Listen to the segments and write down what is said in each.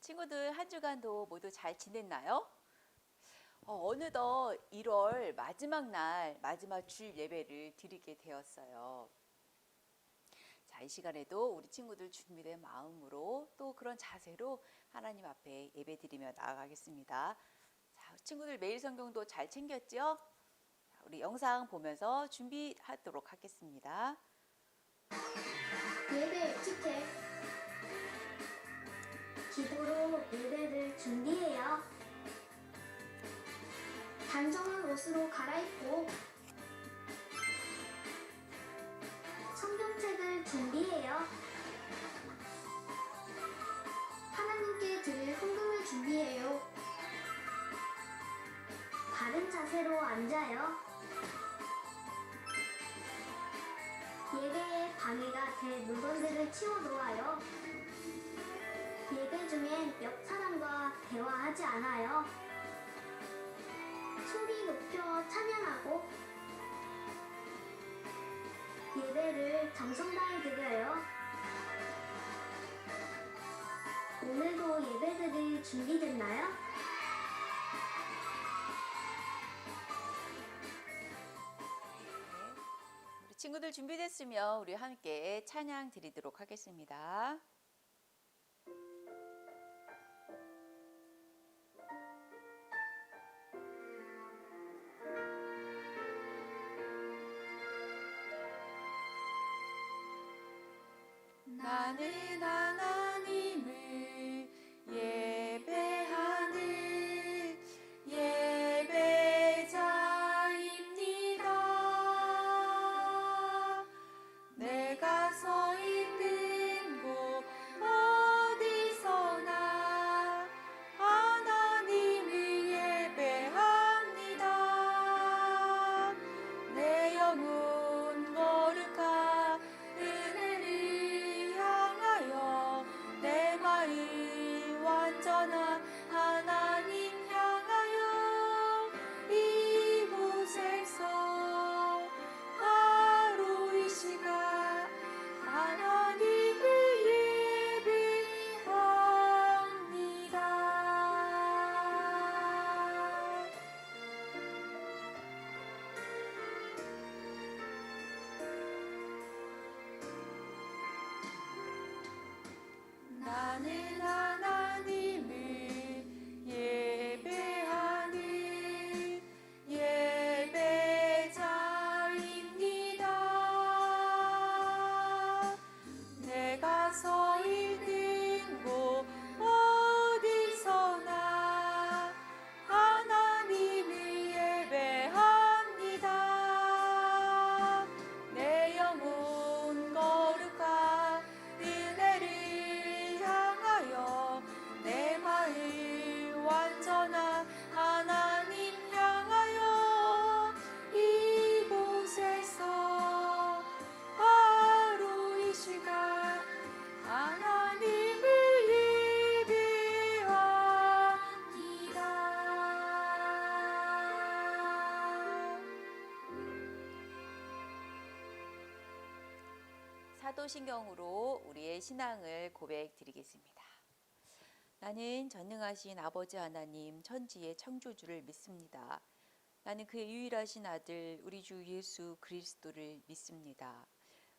친구들 한 주간도 모두 잘 지냈나요? 어느덧 1월 마지막 날, 마지막 주일 예배를 드리게 되었어요. 자, 이 시간에도 우리 친구들 준비된 마음으로 또 그런 자세로 하나님 앞에 예배 드리며 나아가겠습니다. 자, 친구들 매일 성경도 잘 챙겼죠? 자, 우리 영상 보면서 준비하도록 하겠습니다. 예배 에티켓. 기도로 예배를 준비해요. 단정한 옷으로 갈아입고 성경책을 준비해요. 하나님께 드릴 헌금을 준비해요. 바른 자세로 앉아요. 예배에 방해가 될 물건들을 치워놓아요. 예배 중엔 옆 사람과 대화하지 않아요. 소리 높여 찬양하고 예배를 정성 다해 드려요. 오늘도 예배드릴 준비됐나요? 우리 친구들 준비됐으면 우리 함께 찬양 드리도록 하겠습니다. 나는 하나님을 예배하는 예배자입니다. 내가 서 있는 곳 어디서나 하나님을 예배합니다. 내 영혼 거룩한 은혜를 향하여 내 마음 완전한 하나님 향하여 이곳에서 바로 이 시간 하나님을 예배합니다. 나는 하나님을 예배하는 예배자입니다. 내가 서 있는 곳 어디서나 하나님을 예배합니다. 내 영혼 거룩한 은혜를 향하여 내 마음 완전한 하나님 향하여 이곳에서 바로 이 시간 하나님을 예배합니다. 사도신경으로 우리의 신앙을 고백드리겠습니다. 나는 전능하신 아버지 하나님 천지의 창조주를 믿습니다. 나는 그의 유일하신 아들 우리 주 예수 그리스도를 믿습니다.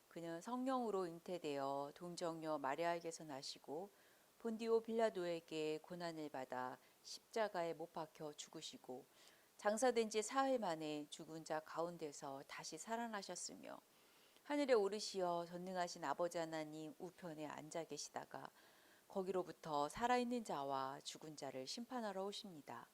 그는 성령으로 잉태되어 동정녀 마리아에게서 나시고 본디오 빌라도에게 고난을 받아 십자가에 못 박혀 죽으시고 장사된 지 사흘 만에 죽은 자 가운데서 다시 살아나셨으며 하늘에 오르시어 전능하신 아버지 하나님 우편에 앉아 계시다가 거기로부터 살아있는 자와 죽은 자를 심판하러 오십니다.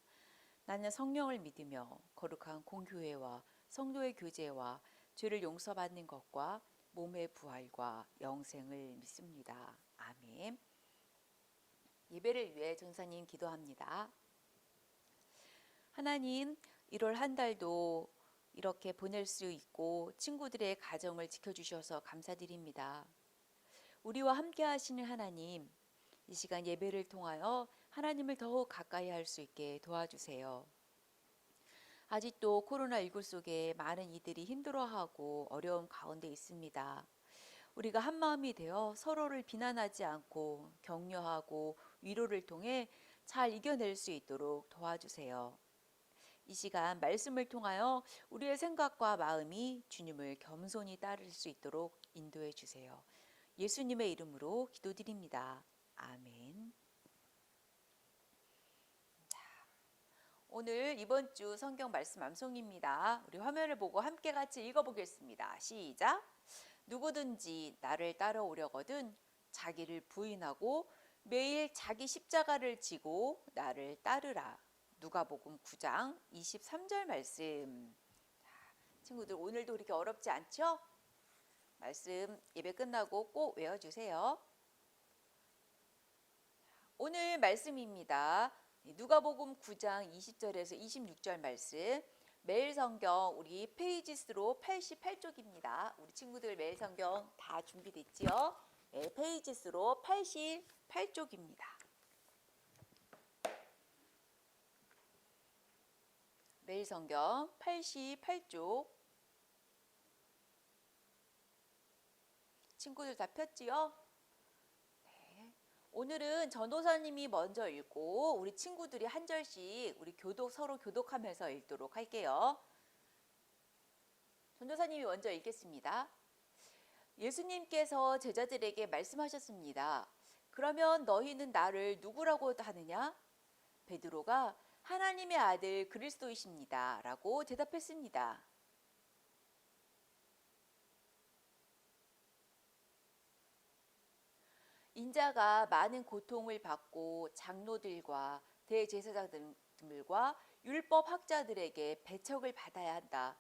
나는 성령을 믿으며 거룩한 공교회와 성도의 교제와 죄를 용서받는 것과 몸의 부활과 영생을 믿습니다. 아멘. 예배를 위해 전사님 기도합니다. 하나님, 1월 한 달도 이렇게 보낼 수 있고 친구들의 가정을 지켜주셔서 감사드립니다. 우리와 함께 하시는 하나님, 이 시간 예배를 통하여 하나님을 더욱 가까이 할 수 있게 도와주세요. 아직도 코로나19 속에 많은 이들이 힘들어하고 어려움 가운데 있습니다. 우리가 한 마음이 되어 서로를 비난하지 않고 격려하고 위로를 통해 잘 이겨낼 수 있도록 도와주세요. 이 시간 말씀을 통하여 우리의 생각과 마음이 주님을 겸손히 따를 수 있도록 인도해 주세요. 예수님의 이름으로 기도드립니다. 아멘. 오늘 이번 주 성경 말씀 암송입니다. 우리 화면을 보고 함께 같이 읽어보겠습니다. 시작. 누구든지 나를 따라오려거든 자기를 부인하고 매일 자기 십자가를 지고 나를 따르라. 누가복음 9장 23절 말씀. 친구들 오늘도 그렇게 어렵지 않죠? 말씀 예배 끝나고 꼭 외워주세요. 오늘 말씀입니다. 누가복음 9장 20절에서 26절 말씀. 매일 성경 우리 페이지 수로 88쪽입니다. 우리 친구들 매일 성경 다 준비됐지요? 네, 페이지 수로 88쪽입니다. 매일 성경 88쪽. 친구들 다 폈지요? 오늘은 전도사님이 먼저 읽고 우리 친구들이 한 절씩 우리 서로 교독하면서 읽도록 할게요. 전도사님이 먼저 읽겠습니다. 예수님께서 제자들에게 말씀하셨습니다. 그러면 너희는 나를 누구라고 하느냐? 베드로가 하나님의 아들 그리스도이십니다. 라고 대답했습니다. 인자가 많은 고통을 받고 장로들과 대제사장들과 율법 학자들에게 배척을 받아야 한다.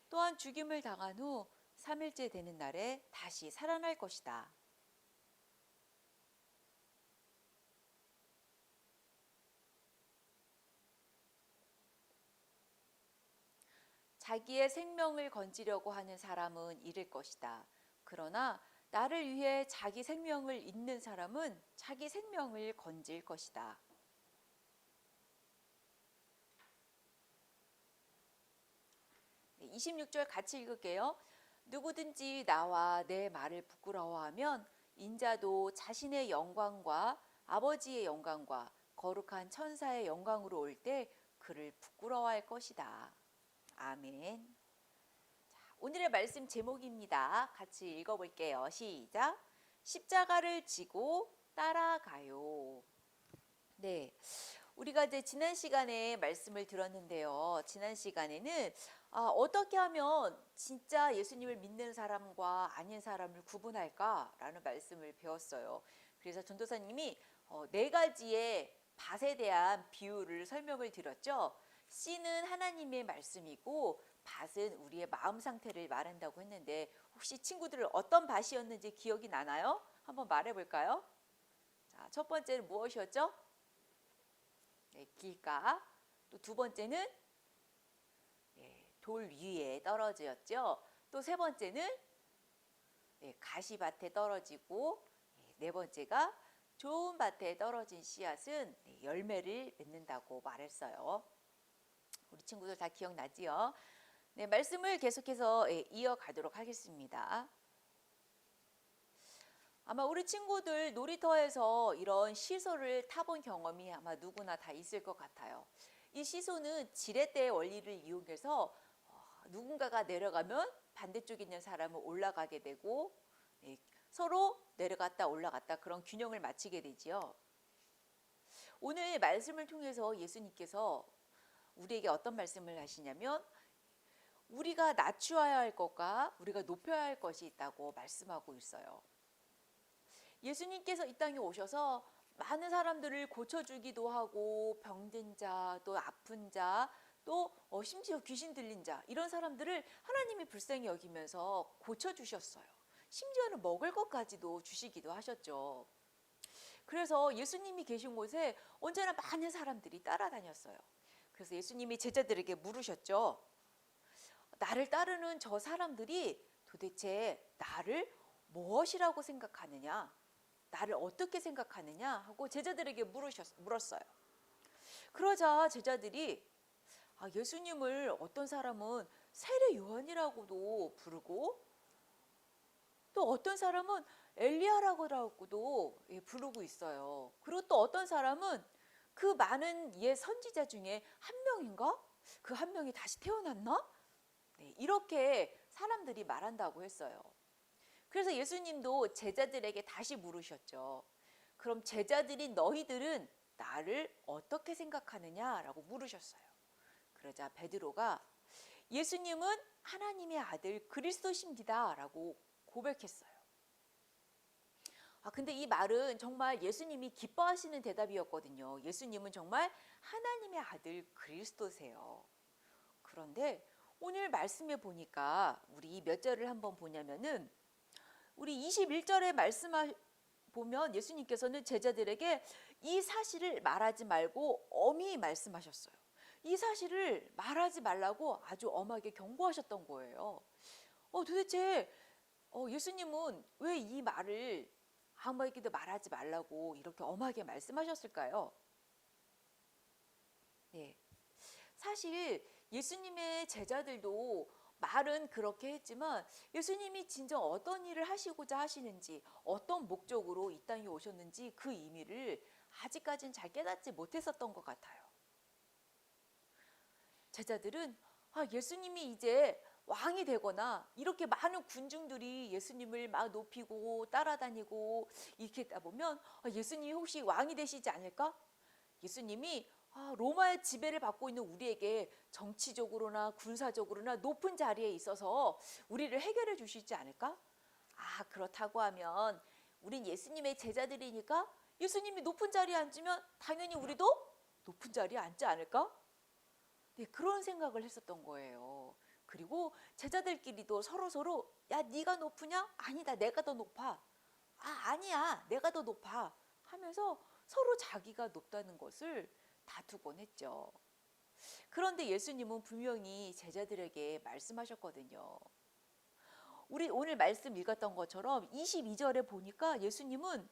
또한 죽임을 당한 후 3일째 되는 날에 다시 살아날 것이다. 자기의 생명을 건지려고 하는 사람은 잃을 것이다. 그러나 나를 위해 자기 생명을 잇는 사람은 자기 생명을 건질 것이다. 네, 26절 같이 읽을게요. 누구든지 나와 내 말을 부끄러워하면 인자도 자신의 영광과 아버지의 영광과 거룩한 천사의 영광으로 올 때 그를 부끄러워할 것이다. 아멘. 오늘의 말씀 제목입니다. 같이 읽어볼게요. 시작. 십자가를 지고 따라가요. 네, 우리가 이제 지난 시간에 말씀을 들었는데요. 지난 시간에는 어떻게 하면 진짜 예수님을 믿는 사람과 아닌 사람을 구분할까라는 말씀을 배웠어요. 그래서 전도사님이 4가지의 밭에 대한 비유를 설명을 드렸죠. 씨는 하나님의 말씀이고 밭은 우리의 마음 상태를 말한다고 했는데 혹시 친구들 어떤 밭이었는지 기억이 나나요? 한번 말해볼까요? 자, 첫 번째는 무엇이었죠? 네, 길가. 또 두 번째는 돌 위에 떨어졌죠. 또 세 번째는 가시밭에 떨어지고 네 번째가 좋은 밭에 떨어진 씨앗은 열매를 맺는다고 말했어요. 우리 친구들 다 기억나지요? 네, 말씀을 계속해서 이어가도록 하겠습니다. 아마 우리 친구들 놀이터에서 이런 시소를 타본 경험이 아마 누구나 다 있을 것 같아요. 이 시소는 지렛대의 원리를 이용해서 누군가가 내려가면 반대쪽에 있는 사람은 올라가게 되고 서로 내려갔다 올라갔다 그런 균형을 맞추게 되지요. 오늘 말씀을 통해서 예수님께서 우리에게 어떤 말씀을 하시냐면 우리가 낮추어야 할 것과 우리가 높여야 할 것이 있다고 말씀하고 있어요. 예수님께서 이 땅에 오셔서 많은 사람들을 고쳐주기도 하고 병든 자, 또 아픈 자, 또 심지어 귀신 들린 자 이런 사람들을 하나님이 불쌍히 여기면서 고쳐주셨어요. 심지어는 먹을 것까지도 주시기도 하셨죠. 그래서 예수님이 계신 곳에 언제나 많은 사람들이 따라다녔어요. 그래서 예수님이 제자들에게 물으셨죠. 나를 따르는 저 사람들이 도대체 나를 무엇이라고 생각하느냐? 나를 어떻게 생각하느냐? 하고 제자들에게 물었어요. 그러자 제자들이 예수님을 어떤 사람은 세례 요한이라고도 부르고 또 어떤 사람은 엘리야라고도 부르고 있어요. 그리고 또 어떤 사람은 그 많은 옛 선지자 중에 한 명인가? 그 한 명이 다시 태어났나? 네, 이렇게 사람들이 말한다고 했어요. 그래서 예수님도 제자들에게 다시 물으셨죠. 그럼 제자들인 너희들은 나를 어떻게 생각하느냐라고 물으셨어요. 그러자 베드로가 예수님은 하나님의 아들 그리스도십니다라고 고백했어요. 근데 이 말은 정말 예수님이 기뻐하시는 대답이었거든요. 예수님은 정말 하나님의 아들 그리스도세요. 그런데 오늘 말씀에 보니까 우리 몇 절을 한번 보냐면은 우리 21절에 보면 예수님께서는 제자들에게 이 사실을 말하지 말고 엄히 말씀하셨어요. 이 사실을 말하지 말라고 아주 엄하게 경고하셨던 거예요. 도대체 예수님은 왜 이 말을 아무에게도 말하지 말라고 이렇게 엄하게 말씀하셨을까요? 네. 사실 예수님의 제자들도 말은 그렇게 했지만 예수님이 진정 어떤 일을 하시고자 하시는지 어떤 목적으로 이 땅에 오셨는지 그 의미를 아직까지는 잘 깨닫지 못했었던 것 같아요. 제자들은 예수님이 이제 왕이 되거나 이렇게 많은 군중들이 예수님을 막 높이고 따라다니고 이렇게 했다 보면 예수님이 혹시 왕이 되시지 않을까? 예수님이 로마의 지배를 받고 있는 우리에게 정치적으로나 군사적으로나 높은 자리에 있어서 우리를 해결해 주시지 않을까? 그렇다고 하면 우린 예수님의 제자들이니까 예수님이 높은 자리에 앉으면 당연히 우리도 높은 자리에 앉지 않을까? 네, 그런 생각을 했었던 거예요. 그리고 제자들끼리도 서로 야, 네가 높으냐? 아니다, 내가 더 높아. 아니야, 내가 더 높아 하면서 서로 자기가 높다는 것을 다투곤 했죠. 그런데 예수님은 분명히 제자들에게 말씀하셨거든요. 우리 오늘 말씀 읽었던 것처럼 22절에 보니까 예수님은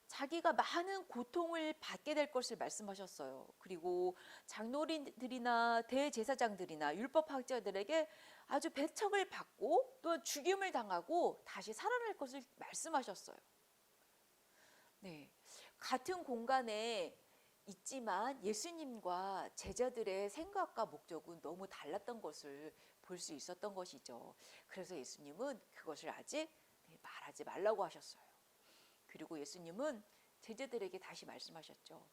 자기가 많은 고통을 받게 될 것을 말씀하셨어요. 그리고 장로들이나 대제사장들이나 율법학자들에게 아주 배척을 받고 또 죽임을 당하고 다시 살아날 것을 말씀하셨어요. 네, 같은 공간에 있지만 예수님과 제자들의 생각과 목적은 너무 달랐던 것을 볼 수 있었던 것이죠. 그래서 예수님은 그것을 아직 말하지 말라고 하셨어요. 그리고 예수님은 제자들에게 다시 말씀하셨죠.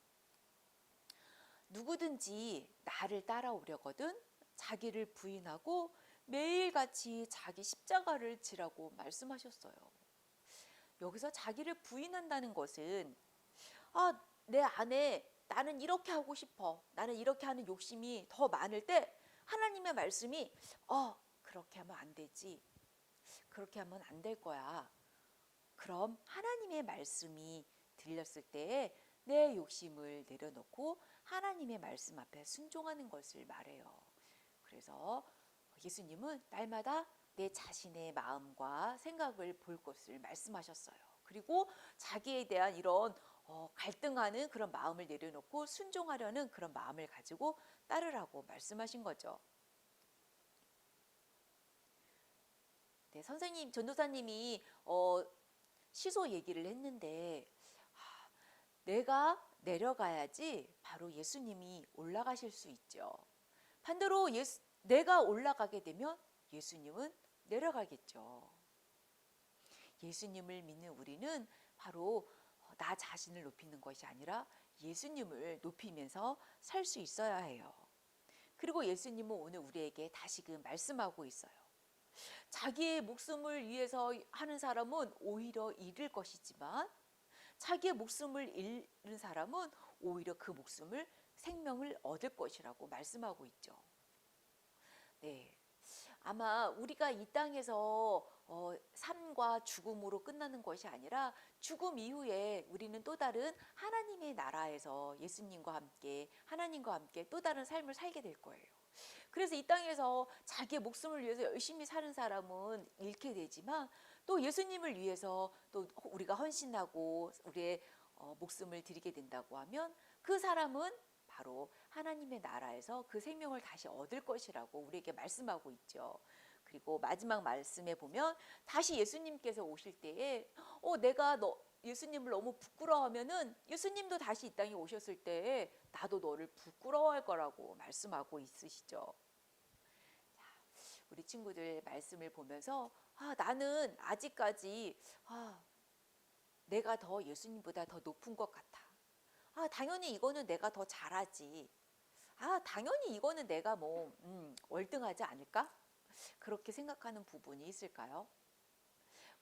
누구든지 나를 따라오려거든 자기를 부인하고 매일같이 자기 십자가를 지라고 말씀하셨어요. 여기서 자기를 부인한다는 것은 내 안에 나는 이렇게 하고 싶어. 나는 이렇게 하는 욕심이 더 많을 때 하나님의 말씀이 그렇게 하면 안 되지. 그렇게 하면 안 될 거야. 그럼 하나님의 말씀이 들렸을 때에 내 욕심을 내려놓고 하나님의 말씀 앞에 순종하는 것을 말해요. 그래서 예수님은 날마다 내 자신의 마음과 생각을 볼 것을 말씀하셨어요. 그리고 자기에 대한 이런 갈등하는 그런 마음을 내려놓고 순종하려는 그런 마음을 가지고 따르라고 말씀하신 거죠. 네, 선생님, 전도사님이 시소 얘기를 했는데 내가 내려가야지 바로 예수님이 올라가실 수 있죠. 반대로 내가 올라가게 되면 예수님은 내려가겠죠. 예수님을 믿는 우리는 바로 나 자신을 높이는 것이 아니라 예수님을 높이면서 살 수 있어야 해요. 그리고 예수님은 오늘 우리에게 다시금 말씀하고 있어요. 자기의 목숨을 위해서 하는 사람은 오히려 잃을 것이지만 자기의 목숨을 잃는 사람은 오히려 그 생명을 얻을 것이라고 말씀하고 있죠. 네, 아마 우리가 이 땅에서 삶과 죽음으로 끝나는 것이 아니라 죽음 이후에 우리는 또 다른 하나님의 나라에서 예수님과 함께 하나님과 함께 또 다른 삶을 살게 될 거예요. 그래서 이 땅에서 자기의 목숨을 위해서 열심히 사는 사람은 잃게 되지만 또 예수님을 위해서 또 우리가 헌신하고 우리의 목숨을 드리게 된다고 하면 그 사람은 바로 하나님의 나라에서 그 생명을 다시 얻을 것이라고 우리에게 말씀하고 있죠. 그리고 마지막 말씀에 보면 다시 예수님께서 오실 때에 내가 예수님을 너무 부끄러워하면은 예수님도 다시 이 땅에 오셨을 때에 나도 너를 부끄러워할 거라고 말씀하고 있으시죠. 자, 우리 친구들 말씀을 보면서 나는 아직까지 내가 더 예수님보다 더 높은 것 같아. 당연히 이거는 내가 더 잘하지. 당연히 이거는 내가 월등하지 않을까? 그렇게 생각하는 부분이 있을까요?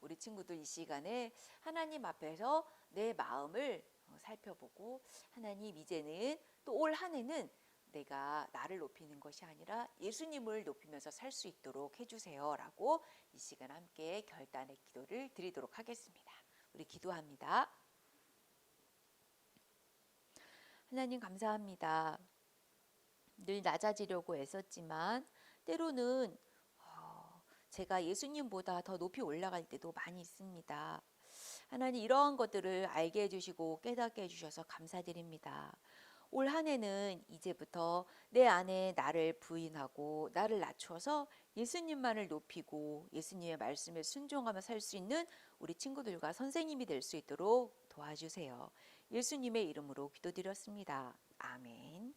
우리 친구들 이 시간에 하나님 앞에서 내 마음을 살펴보고 하나님 이제는 또 올 한 해는 내가 나를 높이는 것이 아니라 예수님을 높이면서 살 수 있도록 해주세요 라고 이 시간 함께 결단의 기도를 드리도록 하겠습니다. 우리 기도합니다. 하나님 감사합니다. 늘 낮아지려고 애썼지만 때로는 제가 예수님보다 더 높이 올라갈 때도 많이 있습니다. 하나님 이러한 것들을 알게 해주시고 깨닫게 해주셔서 감사드립니다. 올 한 해는 이제부터 내 안에 나를 부인하고 나를 낮춰서 예수님만을 높이고 예수님의 말씀에 순종하며 살 수 있는 우리 친구들과 선생님이 될 수 있도록 도와주세요. 예수님의 이름으로 기도드렸습니다. 아멘.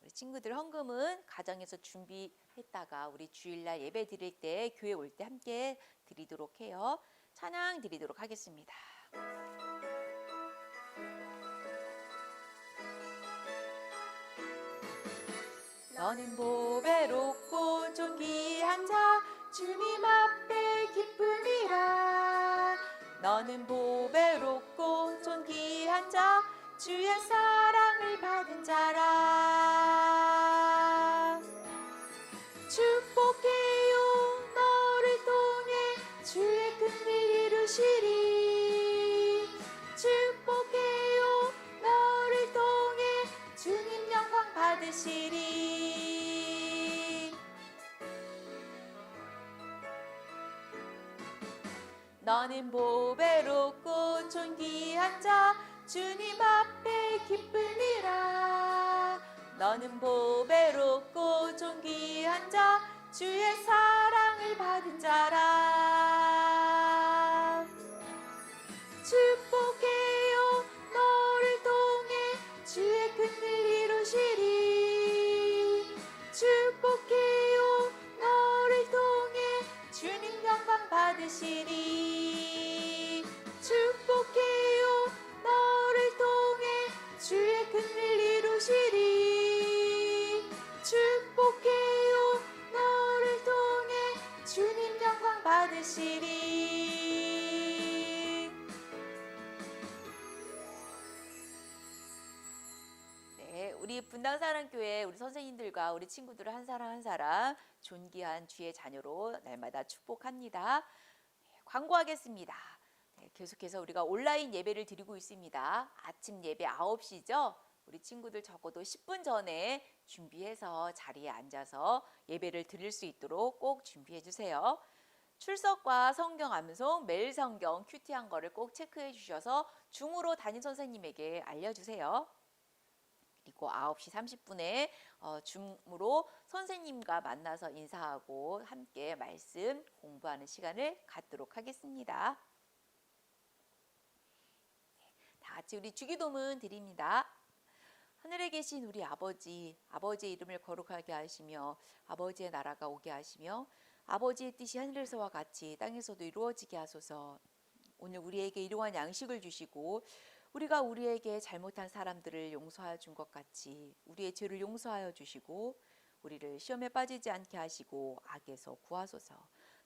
우리 친구들 헌금은 가정에서 준비했다가 우리 주일날 예배 드릴 때 교회 올 때 함께 드리도록 해요. 찬양 드리도록 하겠습니다. 너는 보배롭고 존귀한 자 주님 앞에 기쁨이라. 너는 보배롭고 존귀한 자 주의 사랑을 받은 자라. 축복해요 너를 통해 주의 큰일 이루시리. 축복해요 너를 통해 주님 영광 받으시리. 너는 보배롭고 존귀한 자 주님 앞에 기쁨이라. 너는 보배롭고 존귀한 자 주의 사랑을 받은 자라. 축복해요 너를 통해 주의 큰일 이루시리. 축복해요 너를 통해 주님 영광 받으시리. 축복해요 너를 통해 주의 큰일 이루시리. 축복해요 너를 통해 주님 영광 받으시리. 네, 우리 분당사랑교회 우리 선생님들과 우리 친구들을 한 사람 한 사람 존귀한 주의 자녀로 날마다 축복합니다. 광고하겠습니다. 계속해서 우리가 온라인 예배를 드리고 있습니다. 아침 예배 9시죠? 우리 친구들 적어도 10분 전에 준비해서 자리에 앉아서 예배를 드릴 수 있도록 꼭 준비해 주세요. 출석과 성경 암송, 매일 성경 큐티한 거를 꼭 체크해 주셔서 줌으로 담임 선생님에게 알려주세요. 그리고 9시 30분에 줌으로 선생님과 만나서 인사하고 함께 말씀 공부하는 시간을 갖도록 하겠습니다. 다 같이 우리 주기도문 드립니다. 하늘에 계신 우리 아버지, 아버지의 이름을 거룩하게 하시며 아버지의 나라가 오게 하시며 아버지의 뜻이 하늘에서와 같이 땅에서도 이루어지게 하소서. 오늘 우리에게 일용할 양식을 주시고 우리가 우리에게 잘못한 사람들을 용서하여 준 것 같이 우리의 죄를 용서하여 주시고 우리를 시험에 빠지지 않게 하시고 악에서 구하소서.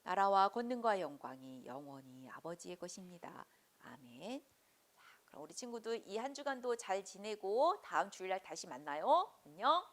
나라와 권능과 영광이 영원히 아버지의 것입니다. 아멘. 자, 그럼 우리 친구들 이 한 주간도 잘 지내고 다음 주일날 다시 만나요. 안녕.